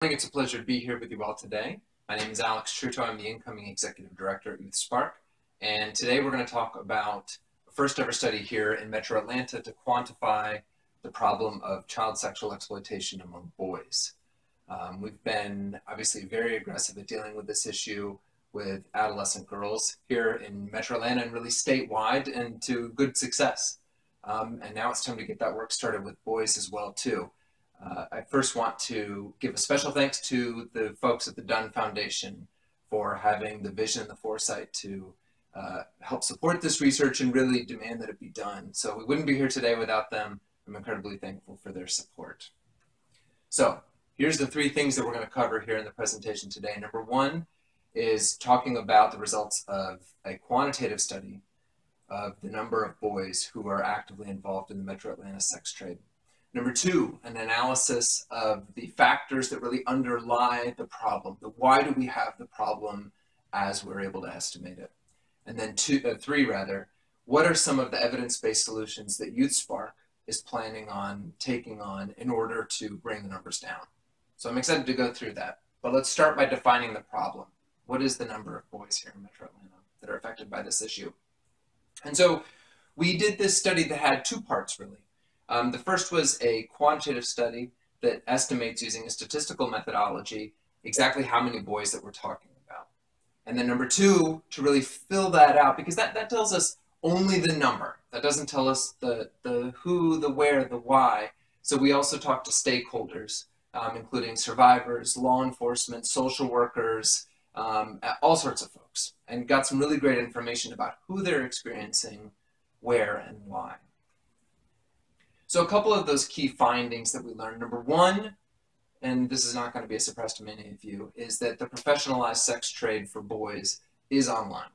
It's a pleasure to be here with you all today. My name is Alex Truto. I'm the incoming executive director at youthSpark. And today we're going to talk about the first ever study here in Metro Atlanta to quantify the problem of child sexual exploitation among boys. We've been obviously very aggressive at dealing with this issue with adolescent girls here in Metro Atlanta and really statewide, and to good success. And now it's time to get that work started with boys as well too. I first want to give a special thanks to the folks at the Dunn Foundation for having the vision and the foresight to help support this research and really demand that it be done. So we wouldn't be here today without them. I'm incredibly thankful for their support. So here's the three things that we're going to cover here in the presentation today. Number one is talking about the results of a quantitative study of the number of boys who are actively involved in the Metro Atlanta sex trade. Number two, an analysis of the factors that really underlie the problem. Why do we have the problem as we're able to estimate it? And then three, what are some of the evidence-based solutions that youthSpark is planning on taking on in order to bring the numbers down? So I'm excited to go through that. But let's start by defining the problem. What is the number of boys here in Metro Atlanta that are affected by this issue? And so we did this study that had two parts, really. The first was a quantitative study that estimates using a statistical methodology exactly how many boys that we're talking about. And then number two, to really fill that out, because that tells us only the number. That doesn't tell us the who, the where, the why. So we also talked to stakeholders, including survivors, law enforcement, social workers, all sorts of folks, and got some really great information about who they're experiencing, where, and why. So a couple of those key findings that we learned. Number one, and this is not going to be a surprise to many of you, is that the professionalized sex trade for boys is online.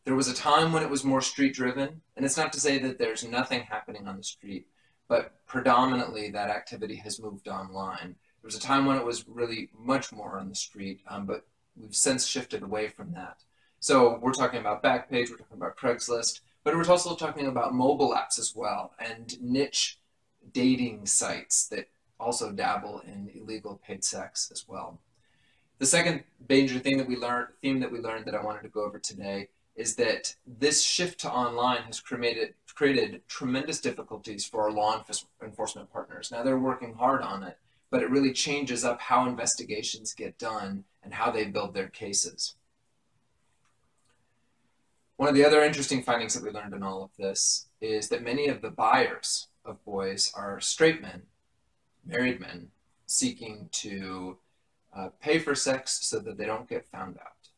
There was a time when it was more street-driven, and it's not to say that there's nothing happening on the street, but predominantly that activity has moved online. There was a time when it was really much more on the street, but we've since shifted away from that. So we're talking about Backpage, we're talking about Craigslist, but we're also talking about mobile apps as well, and niche dating sites that also dabble in illegal paid sex as well. The second major theme that we learned that I wanted to go over today is that this shift to online has created tremendous difficulties for our law enforcement partners. Now they're working hard on it, but it really changes up how investigations get done and how they build their cases. One of the other interesting findings that we learned in all of this is that many of the buyers of boys are straight men, married men, seeking to pay for sex so that they don't get found out.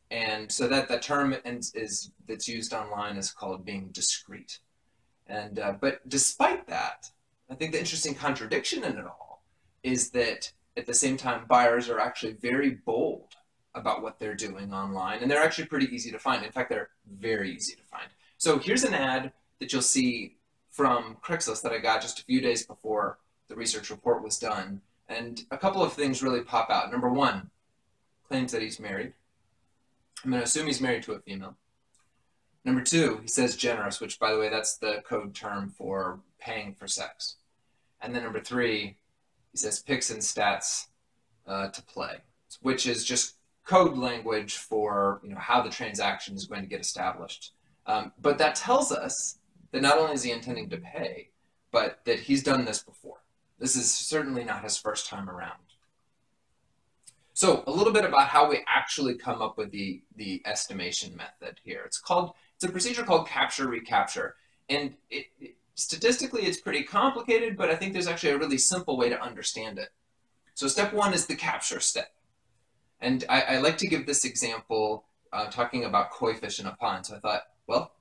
And so that the term that's used online is called being discreet. And but despite that, I think the interesting contradiction in it all is that at the same time, buyers are actually very bold about what they're doing online, and they're actually pretty easy to find. In fact, they're very easy to find. So here's an ad that you'll see from Craigslist that I got just a few days before the research report was done, and a couple of things really pop out. Number one, claims that he's married. I'm going to assume he's married to a female. Number two, he says generous, which, by the way, that's the code term for paying for sex. And then number three, he says pics and stats to play, which is just code language for how the transaction is going to get established. But that tells us that not only is he intending to pay, but that he's done this before. This is certainly not his first time around. So a little bit about how we actually come up with the estimation method here. It's a procedure called capture-recapture. And statistically, it's pretty complicated, but I think there's actually a really simple way to understand it. So step one is the capture step. And I like to give this example talking about koi fish in a pond. So I thought, well,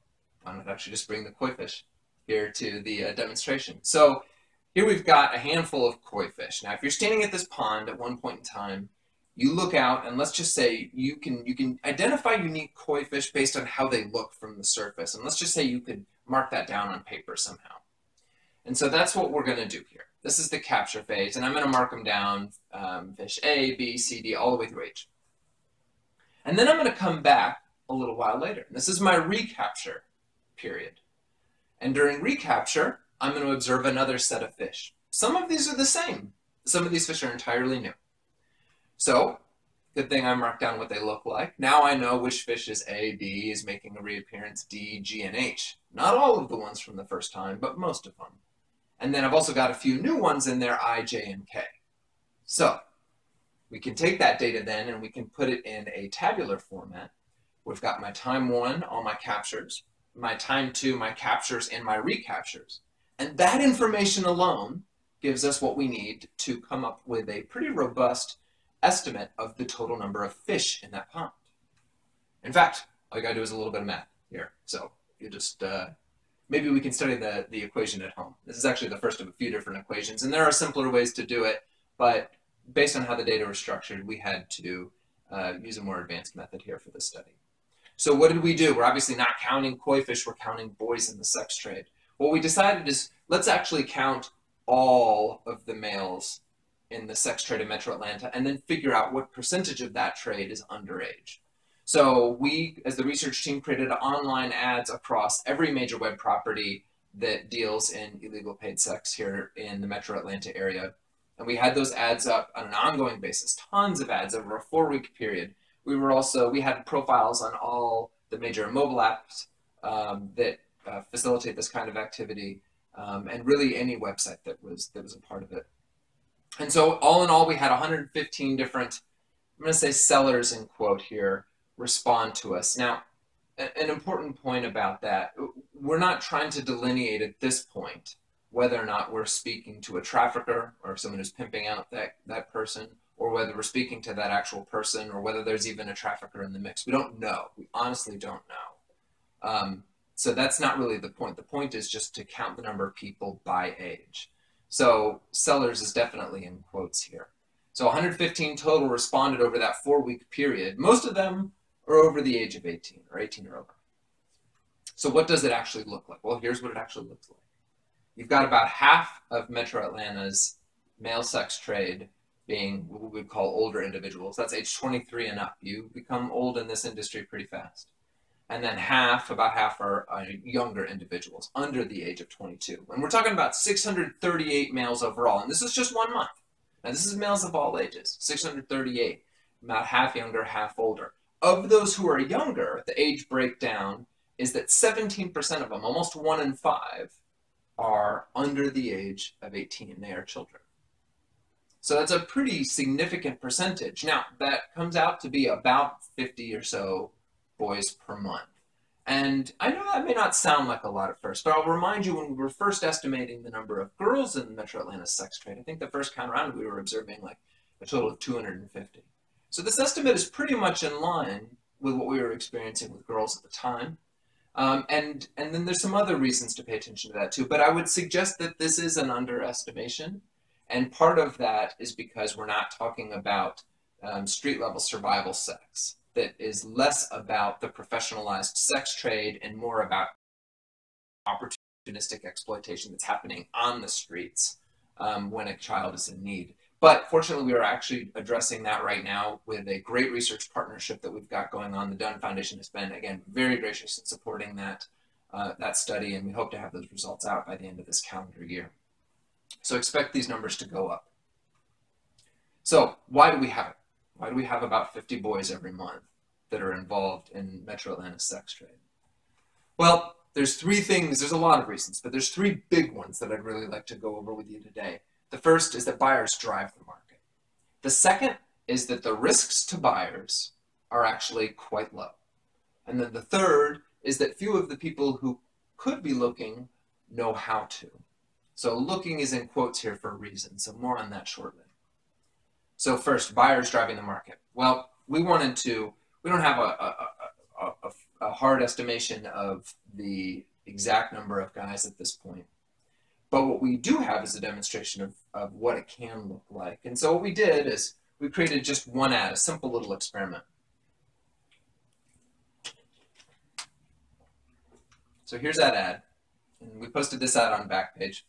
why not actually just bring the koi fish here to the demonstration. So here we've got a handful of koi fish. Now, if you're standing at this pond at one point in time, you look out, and let's just say you can identify unique koi fish based on how they look from the surface. And let's just say you could mark that down on paper somehow. And so that's what we're going to do here. This is the capture phase, and I'm going to mark them down, fish A, B, C, D, all the way through H. And then I'm going to come back a little while later. This is my recapture period. And during recapture, I'm going to observe another set of fish. Some of these are the same. Some of these fish are entirely new. So, good thing I marked down what they look like. Now I know which fish is A, B is making a reappearance, D, G, and H. Not all of the ones from the first time, but most of them. And then I've also got a few new ones in there, I, J, and K. So, we can take that data then and we can put it in a tabular format. We've got my time 1, all my captures, my time 2, my captures and my recaptures. And that information alone gives us what we need to come up with a pretty robust estimate of the total number of fish in that pond. In fact, all you gotta do is a little bit of math here. So you just, maybe we can study the equation at home. This is actually the first of a few different equations, and there are simpler ways to do it, but based on how the data was structured, we had to use a more advanced method here for this study. So what did we do? We're obviously not counting koi fish, we're counting boys in the sex trade. What we decided is, let's actually count all of the males in the sex trade in Metro Atlanta and then figure out what percentage of that trade is underage. So we, as the research team, created online ads across every major web property that deals in illegal paid sex here in the Metro Atlanta area. And we had those ads up on an ongoing basis, tons of ads over a 4-week period. We had profiles on all the major mobile apps that facilitate this kind of activity, and really any website that was a part of it. And so all in all, we had 115 different, I'm going to say sellers in quote here, respond to us. Now, an important point about that, we're not trying to delineate at this point whether or not we're speaking to a trafficker or someone who's pimping out that person, or whether we're speaking to that actual person, or whether there's even a trafficker in the mix. We don't know. We honestly don't know. So that's not really the point. The point is just to count the number of people by age. So sellers is definitely in quotes here. So 115 total responded over that 4-week period. Most of them are over the age of 18 or 18 or over. So what does it actually look like? Well, here's what it actually looks like. You've got about half of Metro Atlanta's male sex trade being what we would call older individuals. That's age 23 and up. You become old in this industry pretty fast. And then about half are younger individuals under the age of 22. And we're talking about 638 males overall. And this is just 1 month. Now this is males of all ages, 638, about half younger, half older. Of those who are younger, the age breakdown is that 17% of them, almost 1 in 5, are under the age of 18. They are children. So that's a pretty significant percentage. Now, that comes out to be about 50 or so boys per month. And I know that may not sound like a lot at first, but I'll remind you when we were first estimating the number of girls in Metro Atlanta sex trade, I think the first count around we were observing like a total of 250. So this estimate is pretty much in line with what we were experiencing with girls at the time. And then there's some other reasons to pay attention to that too, but I would suggest that this is an underestimation. And part of that is because we're not talking about street level survival sex. That is less about the professionalized sex trade and more about opportunistic exploitation that's happening on the streets when a child is in need. But fortunately, we are actually addressing that right now with a great research partnership that we've got going on. The Dunn Foundation has been, again, very gracious in supporting that study, and we hope to have those results out by the end of this calendar year. So expect these numbers to go up. So why do we have it? Why do we have about 50 boys every month that are involved in Metro Atlanta sex trade? Well, there's 3 things, there's a lot of reasons, but there's 3 big ones that I'd really like to go over with you today. The first is that buyers drive the market. The second is that the risks to buyers are actually quite low. And then the third is that few of the people who could be looking know how to. So looking is in quotes here for a reason, so more on that shortly. So first, buyers driving the market. Well, we don't have a hard estimation of the exact number of guys at this point. But what we do have is a demonstration of what it can look like. And so what we did is we created just one ad, a simple little experiment. So here's that ad. And we posted this ad on Backpage.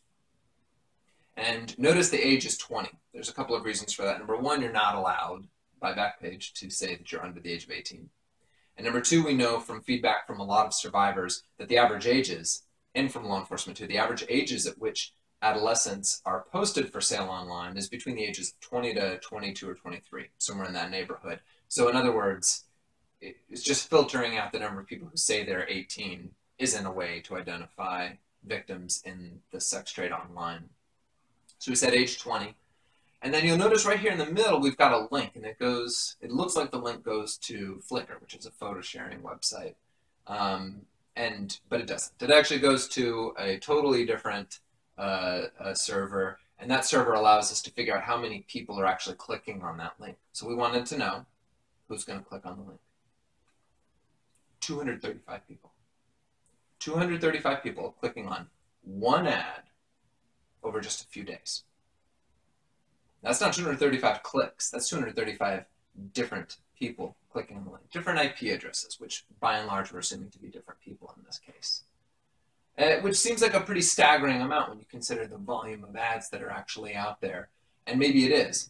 And notice the age is 20. There's a couple of reasons for that. Number 1, you're not allowed by Backpage to say that you're under the age of 18. And number 2, we know from feedback from a lot of survivors that the average ages, and from law enforcement too, the average ages at which adolescents are posted for sale online is between the ages of 20 to 22 or 23, somewhere in that neighborhood. So in other words, it's just filtering out the number of people who say they're 18 isn't a way to identify victims in the sex trade online. So we said age 20. And then you'll notice right here in the middle, we've got a link, and it looks like the link goes to Flickr, which is a photo sharing website. But it doesn't. It actually goes to a totally different server, and that server allows us to figure out how many people are actually clicking on that link. So we wanted to know who's going to click on the link. 235 people. 235 people clicking on one ad over just a few days. That's not 235 clicks. That's 235 different people clicking on the link. Different IP addresses, which by and large we're assuming to be different people in this case. Which seems like a pretty staggering amount when you consider the volume of ads that are actually out there. And maybe it is.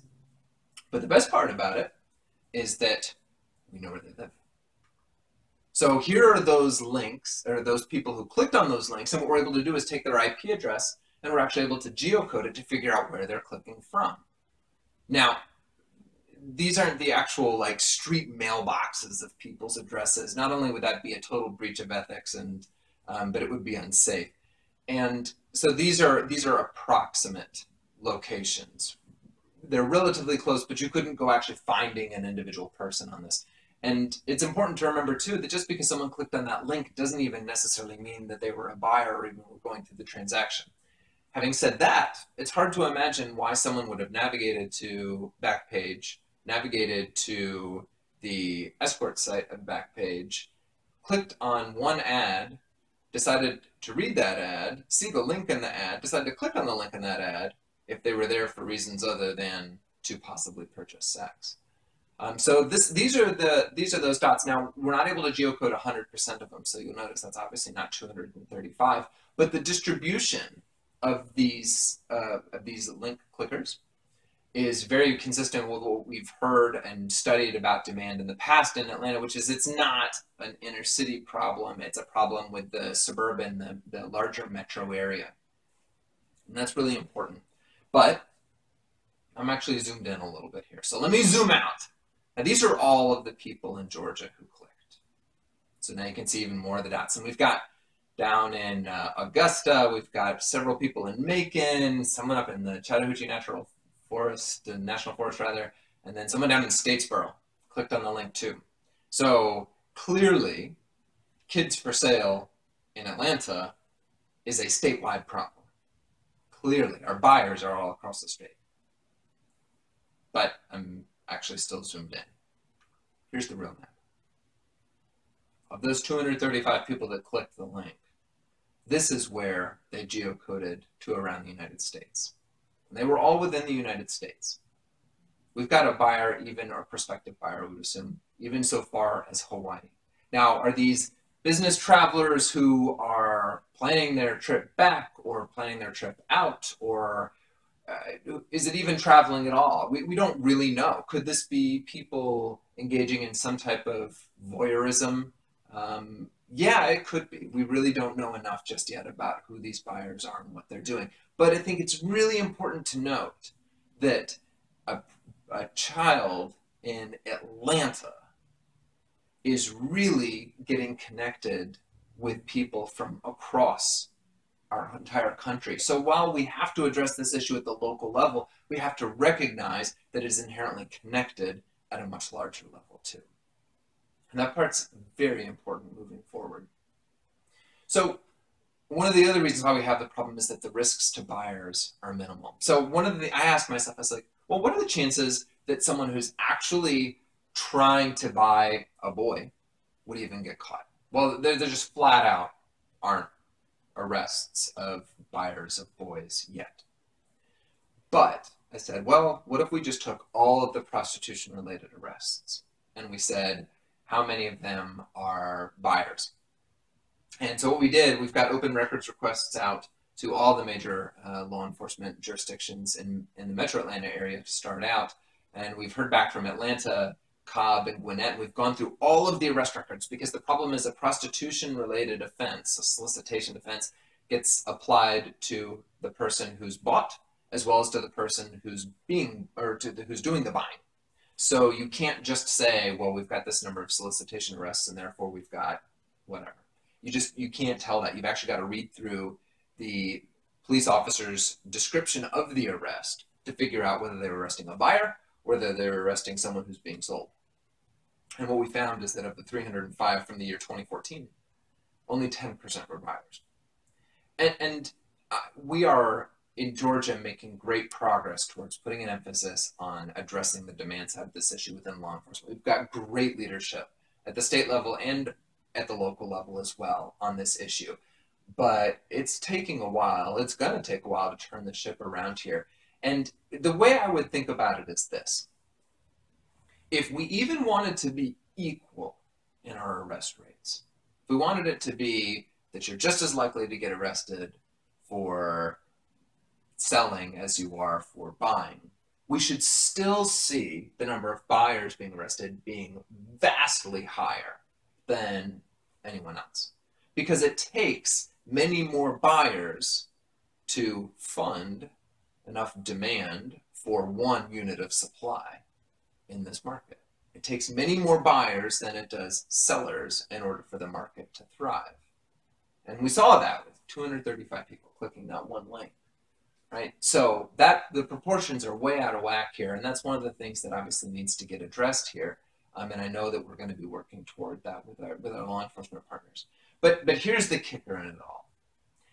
But the best part about it is that we know where they live. So here are those links, or those people who clicked on those links, and what we're able to do is take their IP address, and we're actually able to geocode it to figure out where they're clicking from. Now, these aren't the actual like street mailboxes of people's addresses. Not only would that be a total breach of ethics, and but it would be unsafe. And so these are approximate locations. They're relatively close, but you couldn't go actually finding an individual person on this. And it's important to remember too that just because someone clicked on that link doesn't even necessarily mean that they were a buyer or even were going through the transaction. Having said that, it's hard to imagine why someone would have navigated to Backpage, navigated to the escort site of Backpage, clicked on one ad, decided to read that ad, see the link in the ad, decided to click on the link in that ad if they were there for reasons other than to possibly purchase sex. So these are those dots. Now, we're not able to geocode 100% of them, so you'll notice that's obviously not 235, but the distribution of these link clickers is very consistent with what we've heard and studied about demand in the past in Atlanta, which is it's not an inner city problem. It's a problem with the suburban, the larger metro area. And that's really important. But I'm actually zoomed in a little bit here. So let me zoom out. Now, these are all of the people in Georgia who clicked. So now you can see even more of the dots. And we've got down in Augusta, we've got several people in Macon, someone up in the Chattahoochee National Forest, and then someone down in Statesboro clicked on the link too. So clearly, kids for sale in Atlanta is a statewide problem. Clearly, our buyers are all across the state. But I'm actually still zoomed in. Here's the real map. Of those 235 people that clicked the link, this is where they geocoded to around the United States. And they were all within the United States. We've got a buyer, even or prospective buyer, we would assume, even so far as Hawaii. Now, are these business travelers who are planning their trip back or planning their trip out, or is it even traveling at all? We don't really know. Could this be people engaging in some type of voyeurism? Yeah, it could be. We really don't know enough just yet about who these buyers are and what they're doing. But I think it's really important to note that a child in Atlanta is really getting connected with people from across our entire country. So while we have to address this issue at the local level, we have to recognize that it is inherently connected at a much larger level too. And that part's very important moving forward. So one of the other reasons why we have the problem is that the risks to buyers are minimal. So I asked myself, I was like, well, what are the chances that someone who's actually trying to buy a boy would even get caught? Well, there just flat out aren't arrests of buyers of boys yet. But I said, well, what if we just took all of the prostitution-related arrests and we said, how many of them are buyers? And so what we did, we've got open records requests out to all the major law enforcement jurisdictions in the Metro Atlanta area to start out. And we've heard back from Atlanta, Cobb, and Gwinnett. We've gone through all of the arrest records because the problem is a prostitution-related offense, a solicitation offense, gets applied to the person who's bought as well as to the person who's who's doing the buying. So you can't just say, well, we've got this number of solicitation arrests and therefore we've got whatever. You can't tell that. You've actually got to read through the police officer's description of the arrest to figure out whether they were arresting a buyer or whether they were arresting someone who's being sold. And what we found is that of the 305 from the year 2014, only 10% were buyers. And we are in Georgia making great progress towards putting an emphasis on addressing the demand side of this issue within law enforcement. We've got great leadership at the state level and at the local level as well on this issue. But it's taking a while. It's going to take a while to turn the ship around here. And the way I would think about it is this. If we even wanted to be equal in our arrest rates, if we wanted it to be that you're just as likely to get arrested for selling as you are for buying, we should still see the number of buyers being arrested being vastly higher than anyone else. Because it takes many more buyers to fund enough demand for one unit of supply in this market. It takes many more buyers than it does sellers in order for the market to thrive. And we saw that with 235 people clicking that one link, right? So the proportions are way out of whack here, and that's one of the things that obviously needs to get addressed here. And I know that we're going to be working toward that with our law enforcement partners. But here's the kicker in it all.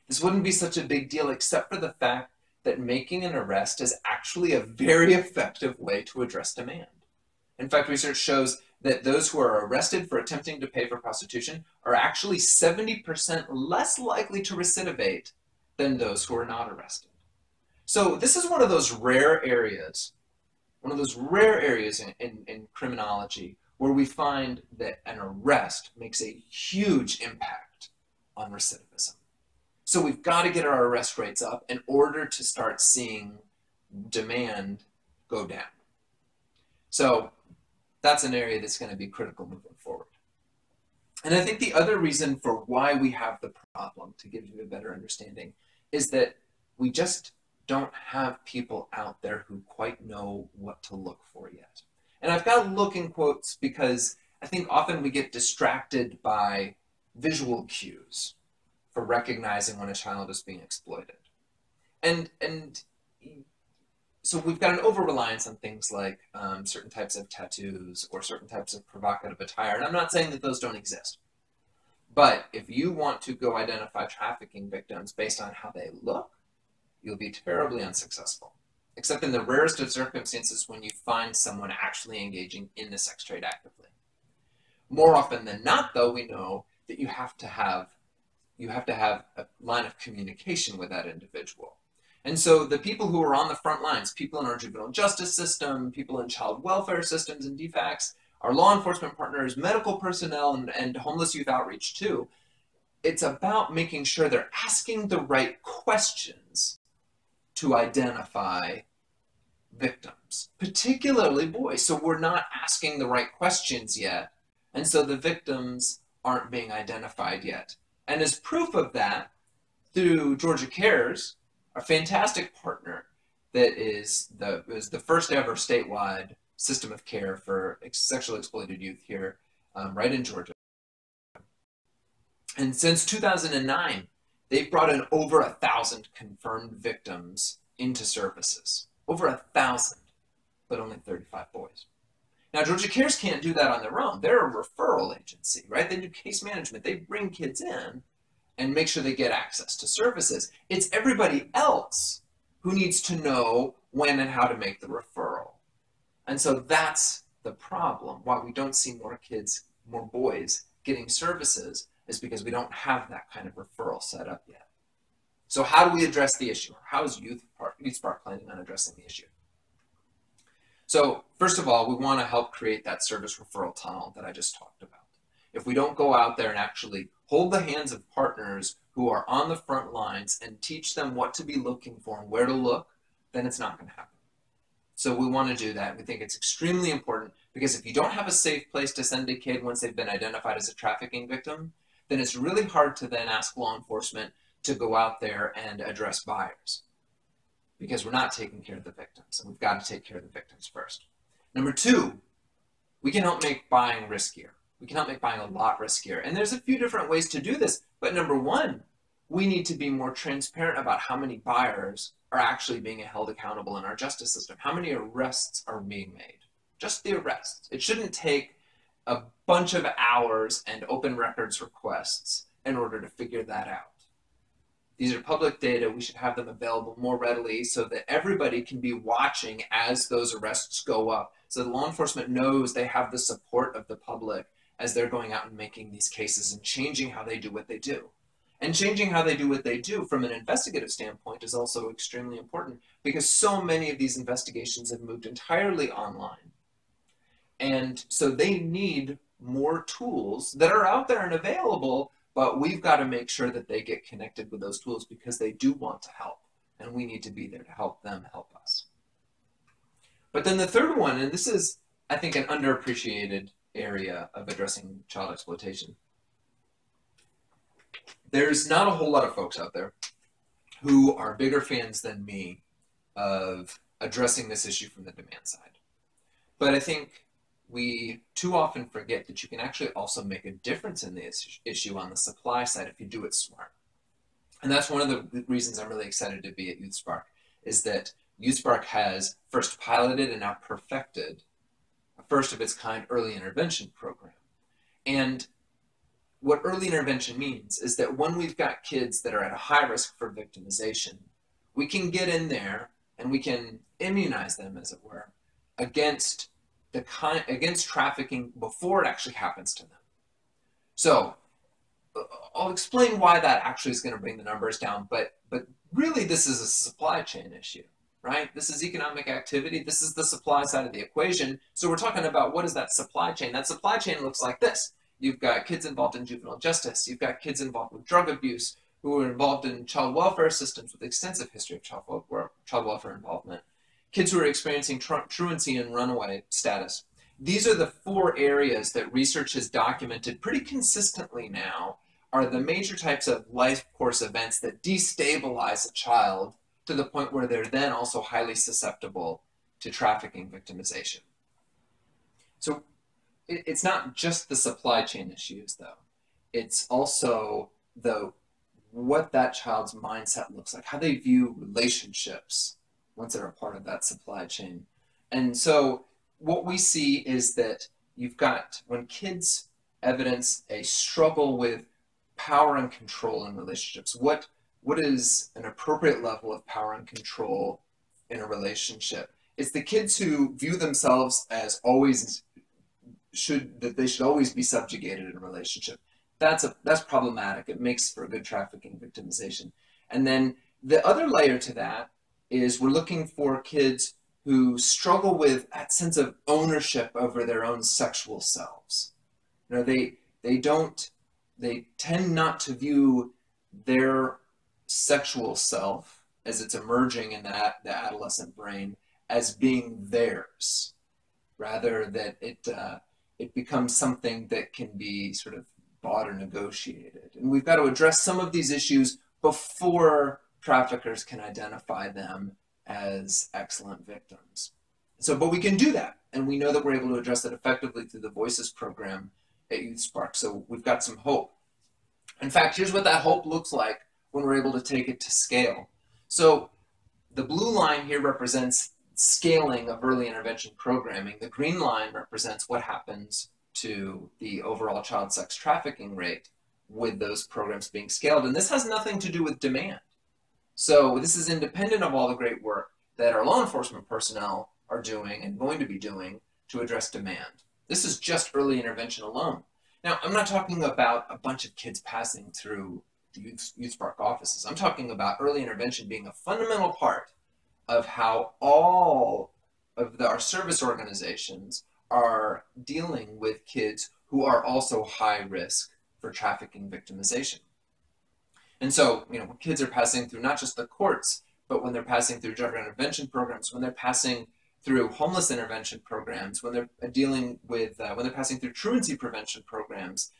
This wouldn't be such a big deal except for the fact that making an arrest is actually a very effective way to address demand. In fact, research shows that those who are arrested for attempting to pay for prostitution are actually 70% less likely to recidivate than those who are not arrested. So this is one of those rare areas in criminology where we find that an arrest makes a huge impact on recidivism. So we've got to get our arrest rates up in order to start seeing demand go down. So that's an area that's going to be critical moving forward. And I think the other reason for why we have the problem, to give you a better understanding, is that we just don't have people out there who quite know what to look for yet. And I've got to look in quotes because I think often we get distracted by visual cues for recognizing when a child is being exploited. And so we've got an over-reliance on things like certain types of tattoos or certain types of provocative attire. And I'm not saying that those don't exist. But if you want to go identify trafficking victims based on how they look, you'll be terribly unsuccessful. Except in the rarest of circumstances when you find someone actually engaging in the sex trade actively. More often than not, though, we know that you have to have a line of communication with that individual. And so the people who are on the front lines, people in our juvenile justice system, people in child welfare systems and DFACs, our law enforcement partners, medical personnel, and homeless youth outreach too, it's about making sure they're asking the right questions to identify victims, particularly boys. So we're not asking the right questions yet, and so the victims aren't being identified yet. And as proof of that, through Georgia Cares, a fantastic partner that is the first ever statewide system of care for sexually exploited youth here, right in Georgia. And since 2009, they've brought in over 1,000 confirmed victims into services. Over 1,000, but only 35 boys. Now, Georgia Cares can't do that on their own. They're a referral agency, right? They do case management. They bring kids in and make sure they get access to services. It's everybody else who needs to know when and how to make the referral. And so that's the problem. Why we don't see more kids, more boys getting services is because we don't have that kind of referral set up yet. So how do we address the issue? How is youthSpark planning on addressing the issue? So first of all, we want to help create that service referral tunnel that I just talked about. If we don't go out there and actually hold the hands of partners who are on the front lines and teach them what to be looking for and where to look, then it's not going to happen. So we want to do that. We think it's extremely important because if you don't have a safe place to send a kid once they've been identified as a trafficking victim, then it's really hard to then ask law enforcement to go out there and address buyers, because we're not taking care of the victims, and we've got to take care of the victims first. Number two, we can help make buying riskier. We can help make buying a lot riskier. And there's a few different ways to do this. But number one, we need to be more transparent about how many buyers are actually being held accountable in our justice system. How many arrests are being made? Just the arrests. It shouldn't take a bunch of hours and open records requests in order to figure that out. These are public data. We should have them available more readily so that everybody can be watching as those arrests go up, so that law enforcement knows they have the support of the public as they're going out and making these cases and changing how they do what they do. And changing how they do what they do from an investigative standpoint is also extremely important, because so many of these investigations have moved entirely online. And so they need more tools that are out there and available, but we've got to make sure that they get connected with those tools, because they do want to help, and we need to be there to help them help us. But then the third one, and this is, I think, an underappreciated area of addressing child exploitation. There's not a whole lot of folks out there who are bigger fans than me of addressing this issue from the demand side. But I think we too often forget that you can actually also make a difference in this issue on the supply side if you do it smart. And that's one of the reasons I'm really excited to be at youthSpark, is that youthSpark has first piloted and now perfected a first of its kind early intervention program. And what early intervention means is that when we've got kids that are at a high risk for victimization, we can get in there and we can immunize them, as it were, against trafficking before it actually happens to them. So I'll explain why that actually is going to bring the numbers down, but really this is a supply chain issue, right? This is economic activity. This is the supply side of the equation. So we're talking about, what is that supply chain? That supply chain looks like this. You've got kids involved in juvenile justice. You've got kids involved with drug abuse who are involved in child welfare systems with extensive history of child welfare involvement. Kids who are experiencing truancy and runaway status. These are the four areas that research has documented pretty consistently now are the major types of life course events that destabilize a child to the point where they're then also highly susceptible to trafficking victimization. So it's not just the supply chain issues, though. It's also what that child's mindset looks like, how they view relationships once they're a part of that supply chain. And so what we see is that you've got, when kids evidence a struggle with power and control in relationships, what is an appropriate level of power and control in a relationship? It's the kids who view themselves as that they should always be subjugated in a relationship. That's problematic. It makes for good trafficking victimization. And then the other layer to that is we're looking for kids who struggle with that sense of ownership over their own sexual selves. You know, they tend not to view their sexual self as it's emerging in the adolescent brain as being theirs, rather that it becomes something that can be sort of bought or negotiated. And we've got to address some of these issues before traffickers can identify them as excellent victims. So, but we can do that. And we know that we're able to address that effectively through the Voices program at youthSpark. So we've got some hope. In fact, here's what that hope looks like when we're able to take it to scale. So the blue line here represents scaling of early intervention programming. The green line represents what happens to the overall child sex trafficking rate with those programs being scaled. And this has nothing to do with demand. So this is independent of all the great work that our law enforcement personnel are doing and going to be doing to address demand. This is just early intervention alone. Now, I'm not talking about a bunch of kids passing through the youthSpark offices. I'm talking about early intervention being a fundamental part of how all of our service organizations are dealing with kids who are also high risk for trafficking victimization. And so, you know, when kids are passing through not just the courts, but when they're passing through drug intervention programs, when they're passing through homeless intervention programs, when they're dealing with, when they're passing through truancy prevention programs,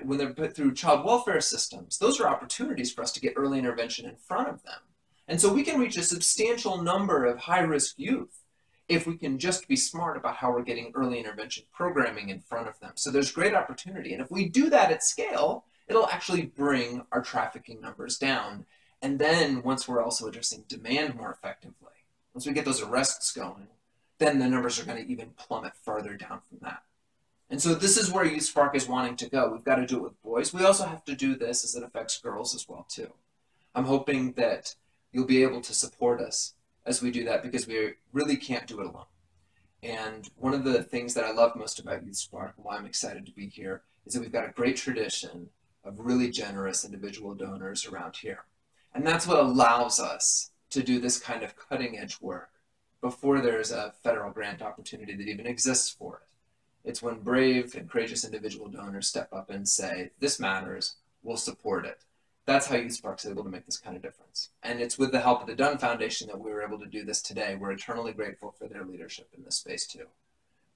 when they're put through child welfare systems, those are opportunities for us to get early intervention in front of them. And so we can reach a substantial number of high-risk youth if we can just be smart about how we're getting early intervention programming in front of them. So there's great opportunity. And if we do that at scale, it'll actually bring our trafficking numbers down. And then once we're also addressing demand more effectively, once we get those arrests going, then the numbers are going to even plummet farther down from that. And so this is where youthSpark is wanting to go. We've got to do it with boys. We also have to do this as it affects girls as well too. I'm hoping that you'll be able to support us as we do that, because we really can't do it alone. And one of the things that I love most about youthSpark and why I'm excited to be here is that we've got a great tradition of really generous individual donors around here. And that's what allows us to do this kind of cutting edge work before there's a federal grant opportunity that even exists for it. It's when brave and courageous individual donors step up and say, this matters, we'll support it. That's how youthSpark is able to make this kind of difference. And it's with the help of the Dunn Foundation that we were able to do this today. We're eternally grateful for their leadership in this space too.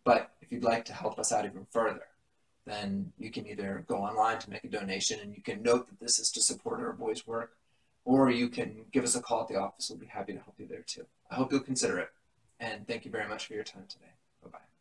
But if you'd like to help us out even further, then you can either go online to make a donation, and you can note that this is to support our boys' work, or you can give us a call at the office. We'll be happy to help you there too. I hope you'll consider it. And thank you very much for your time today. Bye-bye.